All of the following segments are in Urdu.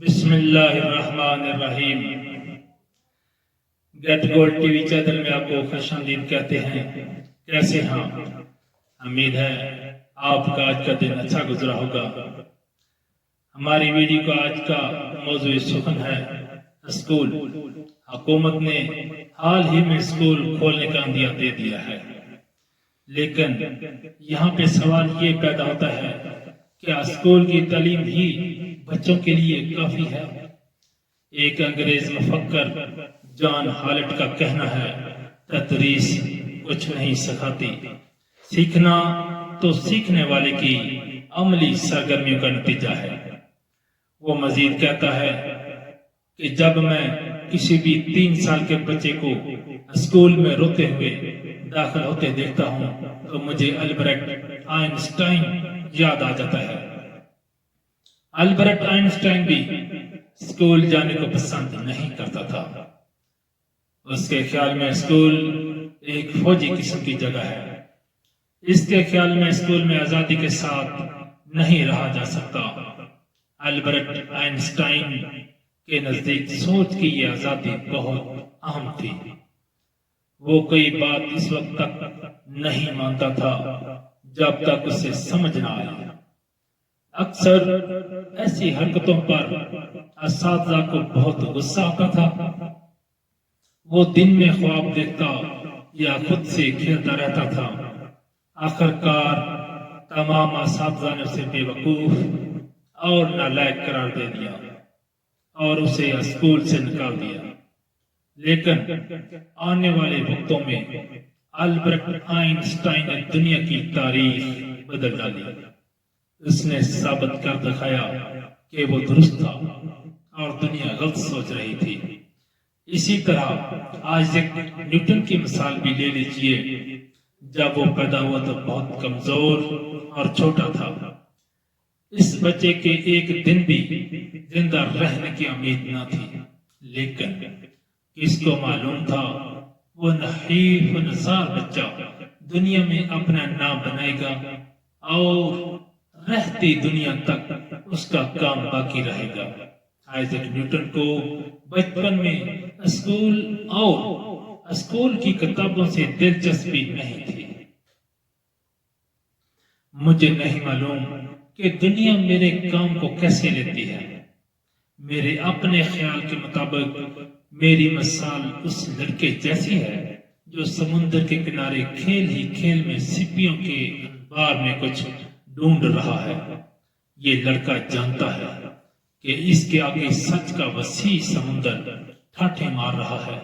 بسم اللہ الرحمن الرحیم۔ گیٹ گولڈ ٹی وی چینل میں آپ کو خوش آمدید کہتے ہیں۔ کیسے ہیں؟ امید ہے آپ کا آج کا دن اچھا گزرا ہوگا۔ ہماری ویڈیو کا آج کا موضوع سخن ہے اسکول۔ حکومت نے حال ہی میں اسکول کھولنے کا عندیہ دے دیا ہے، لیکن یہاں پہ سوال یہ پیدا ہوتا ہے کہ اسکول کی تعلیم ہی بچوں کے لیے کافی ہے؟ ایک انگریز مفکر جان ہالٹ کا کہنا ہے، تدریس کچھ نہیں سکھاتی، سیکھنا تو سیکھنے والے کی عملی سرگرمیوں کا نتیجہ ہے۔ وہ مزید کہتا ہے کہ جب میں کسی بھی 3 سال کے بچے کو اسکول میں روتے ہوئے داخل ہوتے دیکھتا ہوں تو مجھے البرٹ آئنسٹائن یاد آ جاتا ہے۔ البرٹ آئنسٹائن بھی اسکول جانے کو پسند نہیں کرتا تھا۔ اس کے خیال میں اسکول ایک فوجی قسم کی جگہ ہے۔ اس کے خیال میں اسکول میں آزادی کے ساتھ نہیں رہا جا سکتا۔ البرٹ آئنسٹائن کے نزدیک سوچ کی یہ آزادی بہت اہم تھی۔ وہ کوئی بات اس وقت تک نہیں مانتا تھا جب تک اسے سمجھ نہ آئی۔ اکثر ایسی حرکتوں پر اساتذہ کو بہت غصہ آتا تھا۔ وہ دن میں خواب دیکھتا یا خود سے کھیلتا رہتا تھا۔ آخرکار تمام اساتذہ نے اسے بے وقوف اور نالائق قرار دے دیا اور اسے اسکول سے نکال دیا۔ لیکن آنے والے وقتوں میں البرٹ آئنسٹائن نے دنیا کی تاریخ بدل ڈالی۔ اس نے ثابت کر دکھایا کہ وہ درست تھا اور دنیا غلط سوچ رہی تھی۔ اسی طرح آئزیک نیوٹن کی مثال بھی لے لیجئے۔ جب وہ پیدا ہوا تو بہت کمزور اور چھوٹا تھا۔ اس بچے کے ایک دن بھی زندہ رہنے کی امید نہ تھی، لیکن کس کو معلوم تھا وہ نحیف و نثار بچہ دنیا میں اپنا نام بنائے گا اور رہتی دنیا تک اس کا کام باقی رہے گا۔ آئزیک نیوٹن کو بچپن میں اسکول کی کتابوں سے دلچسپی نہیں تھی۔ مجھے نہیں معلوم کہ دنیا میرے کام کو کیسے لیتی ہے۔ میرے اپنے خیال کے مطابق میری مثال اس لڑکے جیسی ہے جو سمندر کے کنارے کھیل ہی کھیل میں سپیوں کے انبار میں کچھ ڈھونڈ رہا ہے۔ یہ لڑکا جانتا ہے کہ اس کے آگے سچ کا وسیع سمندر ٹھاٹھے مار رہا ہے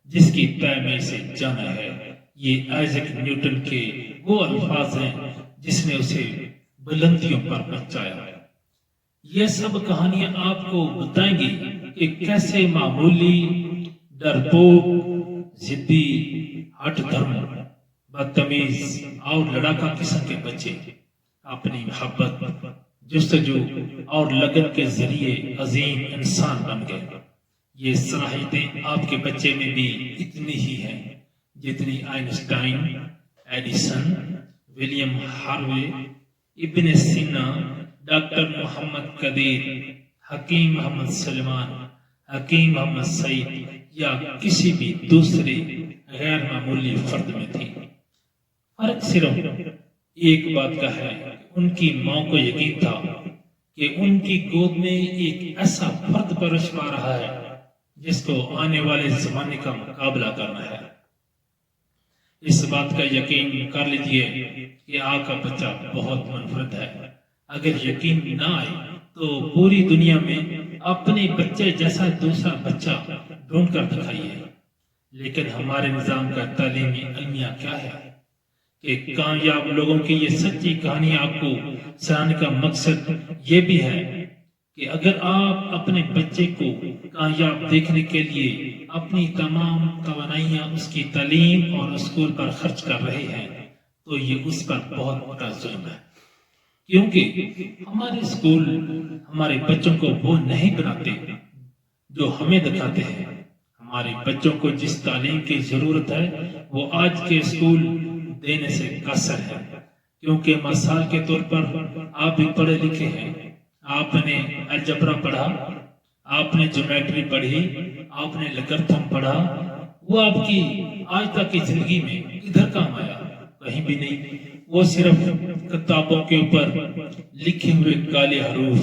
جس کی تہ میں اسے جانا ہے۔ یہ آئزیک نیوٹن کے وہ الفاظ ہیں جس نے اسے بلندیوں پر پہنچایا۔ یہ سب کہانیاں آپ کو بتائیں گی کہ کیسے معمولی، ڈرپوک، ضدی، ہٹ دھرم، بدتمیز اور لڑاکا قسم کے بچے اپنی محبت، جستجو اور لگن کے ذریعے عظیم انسان بن گئے۔ یہ صلاحیتیں آپ کے بچے میں بھی اتنی ہی ہیں جتنی آئنسٹائن، ایڈیسن، ولیم ہاروے، ابن سینا، ڈاکٹر محمد قدیر، حکیم محمد سلیمان، حکیم محمد سعید یا کسی بھی دوسرے غیر معمولی فرد میں تھی۔ فرق صرف ایک بات کا ہے، ان کی ماں کو یقین تھا کہ ان کی گود میں ایک ایسا فرد پرورش پا رہا ہے جس کو آنے والے زمانے کا مقابلہ کرنا ہے۔ اس بات کا یقین کر لیجئے کہ آپ کا بچہ بہت منفرد ہے۔ اگر یقین نہ آئے تو پوری دنیا میں اپنے بچے جیسا دوسرا بچہ ڈھونڈ کر دکھائیے۔ لیکن ہمارے نظام کا تعلیمی المیہ کیا ہے کہ کامیاب لوگوں کی یہ سچی کہانی آپ کو سنانے کا مقصد یہ بھی ہے کہ اگر آپ اپنے بچے کو کامیاب دیکھنے کے لیے اپنی تمام توانائیاں اس کی تعلیم اور اسکول پر خرچ کر رہے ہیں تو یہ اس پر بہت بڑا ظلم ہے، کیونکہ ہمارے اسکول ہمارے بچوں کو وہ نہیں بناتے جو ہمیں دکھاتے ہیں۔ ہمارے بچوں کو جس تعلیم کی ضرورت ہے وہ آج کے اسکول دینے سے قاصر ہے، کیونکہ مثال کے طور پر آپ بھی پڑھے لکھے ہیں، آپ نے الجبرا پڑھا، آپ نے جیومیٹری پڑھی، آپ نے لگرتھم پڑھا، وہ آپ کی آج تک کی زندگی میں کدھر کام آیا؟ کہیں بھی نہیں۔ وہ صرف کتابوں کے اوپر لکھے ہوئے کالے حروف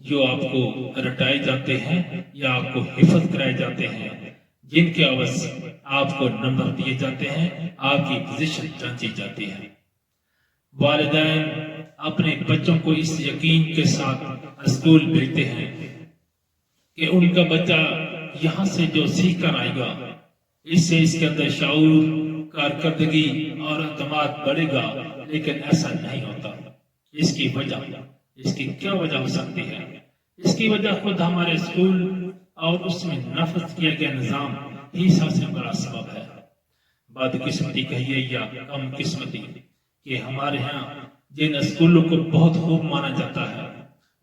جو آپ کو رٹائے جاتے ہیں یا آپ کو حفظ کرائے جاتے ہیں، جن کے عوض آپ کو نمبر دیے جاتے ہیں، آپ کی پوزیشن جانچی جاتی ہے۔ والدین اپنے بچوں کو اس یقین کے ساتھ اسکول بھیجتے ہیں کہ ان کا بچہ یہاں سے جو سیکھ کر آئے گا، اس سے اس کے اندر شعور، کارکردگی اور اعتماد بڑھے گا، لیکن ایسا نہیں ہوتا۔ اس کی کیا وجہ ہو سکتی ہے؟ اس کی وجہ خود ہمارے اسکول اور اس میں نافذ کیا گیا نظام ہی سب سے بڑا سبب ہے۔ بدقسمتی کہیے یا کم قسمتی کہ ہمارے ہاں جن اسکولوں کو بہت خوب مانا جاتا ہے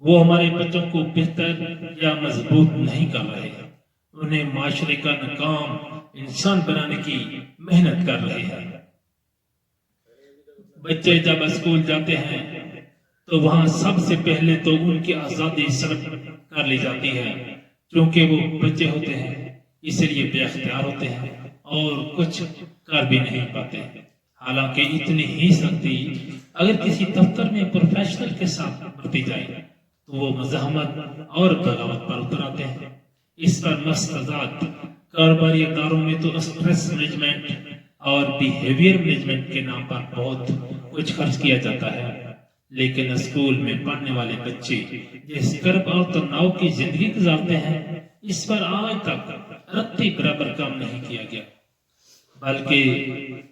وہ ہمارے بچوں کو بہتر یا مضبوط نہیں کر رہے، انہیں معاشرے کا ناکام انسان بنانے کی محنت کر رہے ہیں۔ بچے جب اسکول جاتے ہیں تو وہاں سب سے پہلے تو ان کی آزادی سلب کر لی جاتی ہے، چونکہ وہ بچے ہوتے ہیں اس لیے بے اختیار ہوتے ہیں اور کچھ کر بھی نہیں پاتے۔ حالانکہ اتنی ہی سختی اگر کسی دفتر میں پروفیشنل کے ساتھ برتی جائے تو وہ مزاحمت اور بغاوت پر اتر آتے ہیں۔ اس پر مستضاد کاروباری اداروں میں تو اسٹریس مینجمنٹ اور بیہیویئر مینجمنٹ کے نام پر بہت کچھ خرچ کیا جاتا ہے، لیکن اسکول میں پڑھنے والے بچے جس کرب اور تناؤ کی زندگی گزارتے ہیں اس پر آج تک رتی برابر کام نہیں کیا گیا۔ بلکہ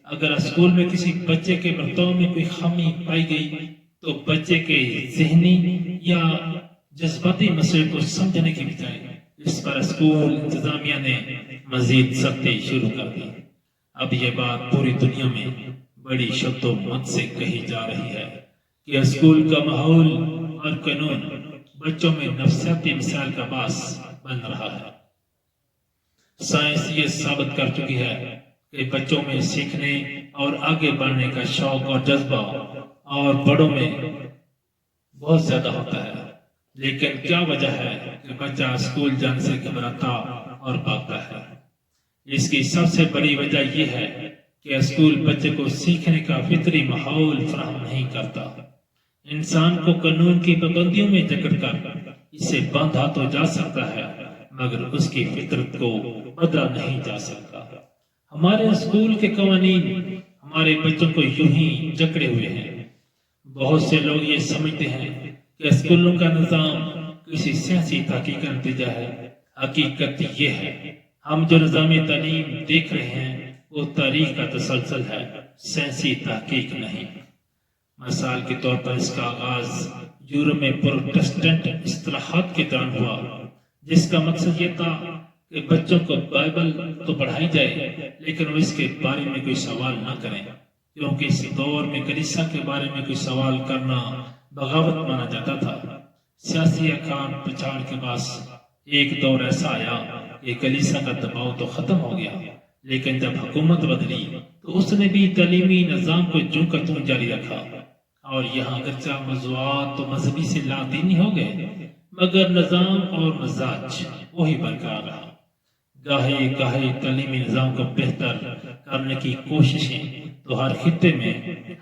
اگر اسکول میں کسی بچے کے برتاؤ میں کوئی خامی پائی گئی تو بچے کے ذہنی یا جذباتی مسئلے کو سمجھنے کی بجائے اس پر اسکول انتظامیہ نے مزید سختی شروع کر دی۔ اب یہ بات پوری دنیا میں بڑی شد و مت سے کہی جا رہی ہے کہ اسکول کا ماحول اور قانون بچوں میں نفسیاتی مسائل کا باعث بن رہا ہے۔ سائنس یہ ثابت کر چکی ہے کہ بچوں میں سیکھنے اور آگے بڑھنے کا شوق اور جذبہ اور بڑوں میں بہت زیادہ ہوتا ہے، لیکن کیا وجہ ہے کہ بچہ اسکول جانے سے گھبراتا اور بھاگتا ہے؟ اس کی سب سے بڑی وجہ یہ ہے کہ اسکول بچے کو سیکھنے کا فطری ماحول فراہم نہیں کرتا۔ انسان کو قانون کی پابندیوں میں جکڑ کر اسے باندھا تو جا سکتا ہے مگر اس کی فطرت کو بدلا نہیں جا سکتا۔ ہمارے اسکول کے قوانین ہمارے بچوں کو یوں ہی جکڑے ہوئے ہیں۔ بہت سے لوگ یہ سمجھتے ہیں کہ اسکولوں کا نظام کسی سیاسی تحقیق کا نتیجہ ہے۔ حقیقت یہ ہے ہم جو نظام تعلیم دیکھ رہے ہیں وہ تاریخ کا تسلسل ہے، سیاسی تحقیق نہیں۔ مثال کے طور پر اس کا آغاز یورپ میں پروٹسٹنٹ اصلاحات کے دوران ہوا، جس کا مقصد یہ تھا کہ بچوں کو بائبل تو پڑھائی جائے لیکن وہ اس کے بارے میں کوئی سوال نہ کریں، کیونکہ اس دور میں کلیسا کے بارے میں کوئی سوال کرنا بغاوت مانا جاتا تھا۔ سیاسی اکھان پچھاڑ کے بعد ایک دور ایسا آیا کہ کلیسا کا دباؤ تو ختم ہو گیا، لیکن جب حکومت بدلی تو اس نے بھی تعلیمی نظام کو جوں کا توں جاری رکھا، اور یہاں اگرچہ موضوعات تو مذہبی سے لا دینی ہو گئے مگر نظام اور مزاج وہی برقرار رہا۔ گاہے گاہے تعلیمی نظام کو بہتر کرنے کی کوششیں تو ہر خطے میں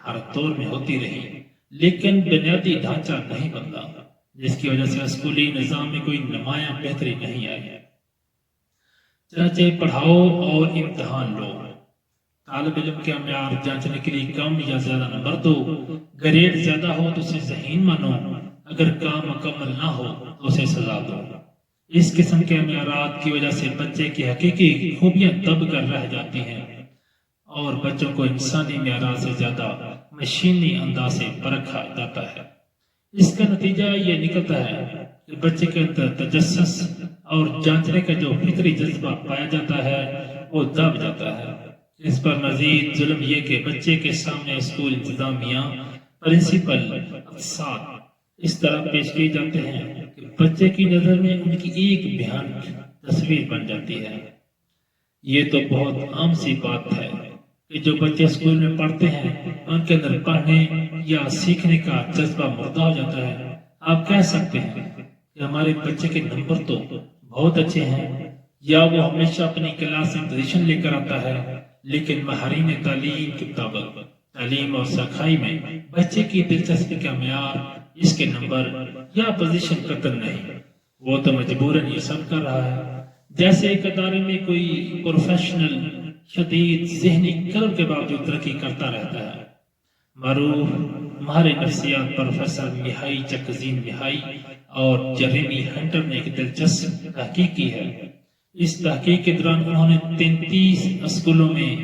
ہر دور میں ہوتی رہی، لیکن بنیادی ڈھانچہ نہیں بدلا، جس کی وجہ سے اسکولی نظام میں کوئی نمایاں بہتری نہیں آئی۔ چنانچہ پڑھاؤ اور امتحان لو، طالب علم کے معیار جانچنے کے لیے کم یا زیادہ نمبر دو، گریڈ زیادہ ہو تو اسے ذہین مانو، اگر کام مکمل نہ ہو تو اسے سزا دو۔ اس قسم کے معیارات کی وجہ سے بچے کی حقیقی خوبیاں دب کر رہ جاتی ہیں اور بچوں کو انسانی معیارات سے زیادہ مشینی انداز سے پرکھا جاتا ہے۔ اس کا نتیجہ یہ نکلتا ہے کہ بچے کے اندر تجسس اور جانچنے کا جو فطری جذبہ پایا جاتا ہے وہ دب جاتا ہے۔ اس پر مزید ظلم یہ کہ بچے کے سامنے اسکول انتظامیہ، پرنسپل، افساد اس طرح پیش کیے جاتے ہیں کہ بچے کی نظر میں ان کی ایک بھیانک تصویر بن جاتی ہے۔ یہ تو بہت عام سی بات ہے کہ جو بچے اسکول میں پڑھتے ہیں ان کے اندر پڑھنے یا سیکھنے کا جذبہ مردہ ہو جاتا ہے۔ آپ کہہ سکتے ہیں کہ ہمارے بچے کے نمبر تو بہت اچھے ہیں، یا وہ ہمیشہ اپنی کلاس میں پوزیشن لے کر آتا ہے، لیکن ماہرین تعلیم کے مطابق تعلیم اور سکھائی میں بچے کی دلچسپی کا معیار اس کے نمبر یا پوزیشن قطر نہیں، وہ تو مجبوراً یہ سب کر رہا ہے۔ جیسے ایک ادارے میں کوئی پروفیشنل شدید ذہنی کرب کے باوجود ترقی کرتا رہتا ہے۔ معروف ماہر نفسیات پروفیسر میہائی چکزین میہائی اور جریمی ہنٹر نے ایک دلچسپ تحقیق کی ہے۔ اس تحقیق کے دوران انہوں نے 33 اسکولوں میں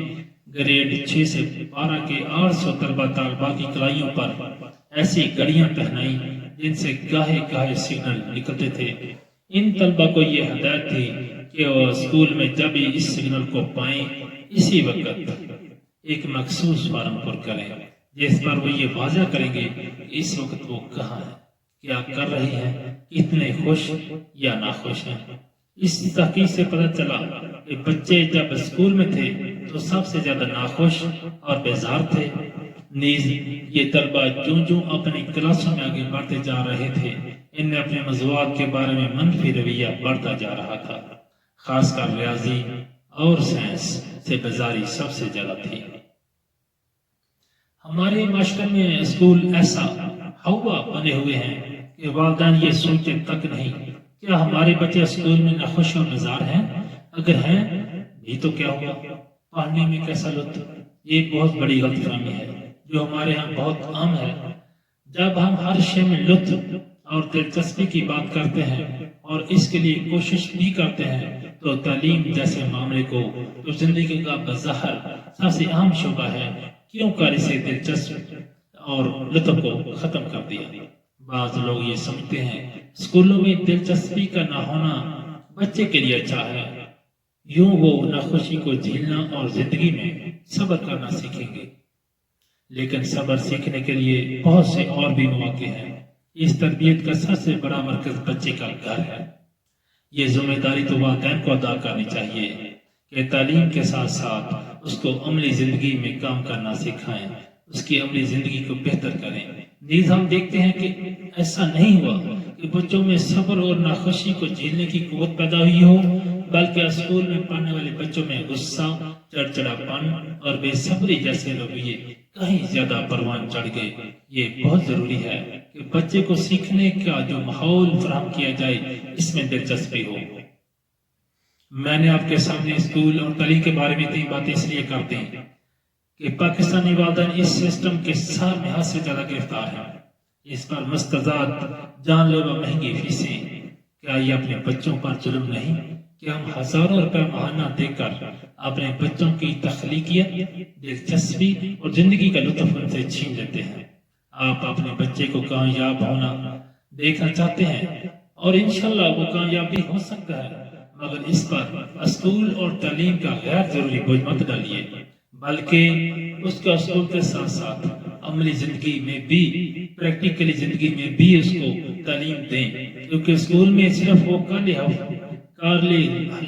گریڈ 6 سے 12 کے 800 طلبہ طالبات کی کلائیوں پر ایسی گھڑیاں پہنائی جن سے گاہے گاہے سگنل نکلتے تھے۔ ان طلبہ کو یہ ہدایت تھی کہ وہ اسکول میں جب ہی اس سگنل کو پائیں اسی وقت ایک مخصوص فارم پر کریں، جس پر وہ یہ واضح کریں گے کہ اس وقت وہ کہاں ہیں، کیا کر رہے ہیں، اتنے خوش یا ناخوش ہیں۔ اس تحقیق سے پتہ چلا کہ بچے جب اسکول میں تھے تو سب سے زیادہ ناخوش اور بیزار تھے، نیز یہ طلبہ جوں اپنی کلاسوں میں آگے بڑھتے جا رہے تھے ان میں اپنے موضوعات کے بارے میں منفی رویہ بڑھتا جا رہا تھا، خاص کر ریاضی اور سائنس سے بیزاری سب سے زیادہ تھی۔ ہمارے معاشرے میں اسکول ایسا ہوا بنے ہوئے ہیں کہ والدین یہ سوچتے تک نہیں کیا ہمارے بچے اسکول میں ناخوش اور بیزار ہیں، اگر ہیں بھی تو کیا ہوا، پڑھنے میں کیسا لطف۔ یہ بہت بڑی غلط فہمی ہے جو ہمارے ہاں بہت عام ہے۔ جب ہم ہر شے میں لطف اور دلچسپی کی بات کرتے ہیں اور اس کے لیے کوشش بھی کرتے ہیں تو تعلیم جیسے معاملے کو جو زندگی کا بظاہر سب سے اہم شعبہ ہے کیوں کر اسے دلچسپ اور لطف کو ختم کر دیا۔ بعض لوگ یہ سمجھتے ہیں اسکولوں میں دلچسپی کا نہ ہونا بچے کے لیے اچھا ہے، یوں وہ ناخوشی کو جھیلنا اور زندگی میں صبر کرنا سیکھیں گے، لیکن صبر سیکھنے کے لیے بہت سے اور بھی مواقع ہیں۔ اس تربیت کا سب سے بڑا مرکز بچے کا گھر ہے۔ یہ ذمہ داری تو والدین کو ادا کرنی چاہیے کہ تعلیم کے ساتھ ساتھ اس کو عملی زندگی میں کام کرنا سکھائیں، اس کی عملی زندگی کو بہتر کریں۔ نیز ہم دیکھتے ہیں کہ ایسا نہیں ہوا کہ بچوں میں صبر اور ناخوشی کو جھیلنے کی قوت پیدا ہوئی ہو، بلکہ اسکول میں پڑھنے والے بچوں میں غصہ، چڑچڑاپن اور بے صبری جیسے رویے کہیں زیادہ پروان چڑھ گئے۔ یہ بہت ضروری ہے کہ بچے کو سیکھنے کا جو ماحول فراہم کیا جائے اس میں دلچسپی ہو۔ میں نے آپ کے سامنے اسکول اور تعلیم کے بارے میں تین باتیں اس لیے کرتے ہیں کہ پاکستانی والدین اس سسٹم کے سار میں حد سے زیادہ گرفتار ہیں۔ اس پر مستزاد جان لیوا مہنگی فیسیں، کیا یہ اپنے بچوں پر ظلم نہیں کہ ہم ہزاروں روپے ماہانہ دے کر اپنے بچوں کی تخلیقیت، دلچسپی اور زندگی کا لطف ان سے چھین لیتے ہیں۔ آپ اپنے بچے کو کامیاب ہونا دیکھنا چاہتے ہیں اور انشاءاللہ وہ کامیاب بھی ہو سکتا ہے، مگر اس پر اسکول اور تعلیم کا غیر ضروری بوجھ مت ڈالیے، بلکہ اس کا اسکول کے ساتھ ساتھ عملی زندگی میں بھی، پریکٹیکلی زندگی میں بھی اس کو تعلیم دیں، کیونکہ اسکول میں صرف وہ کارلے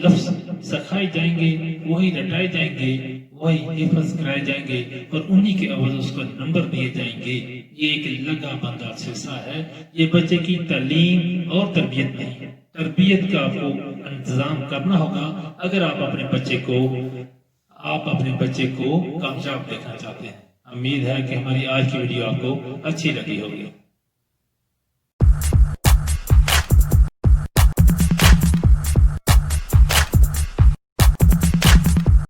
لفظ سکھائے جائیں گے، وہی رٹائے جائیں گے، وہی حفظ کرائے جائیں گے اور انہی کے عوض اس کو نمبر دیے جائیں گے۔ یہ ایک لگا بندہ سلسلہ ہے، یہ بچے کی تعلیم اور تربیت نہیں۔ تربیت کا آپ کو انتظام کرنا ہوگا اگر آپ اپنے بچے کو کامیاب دیکھنا چاہتے ہیں۔ امید ہے کہ ہماری آج کی ویڈیو آپ کو اچھی لگی ہوگی۔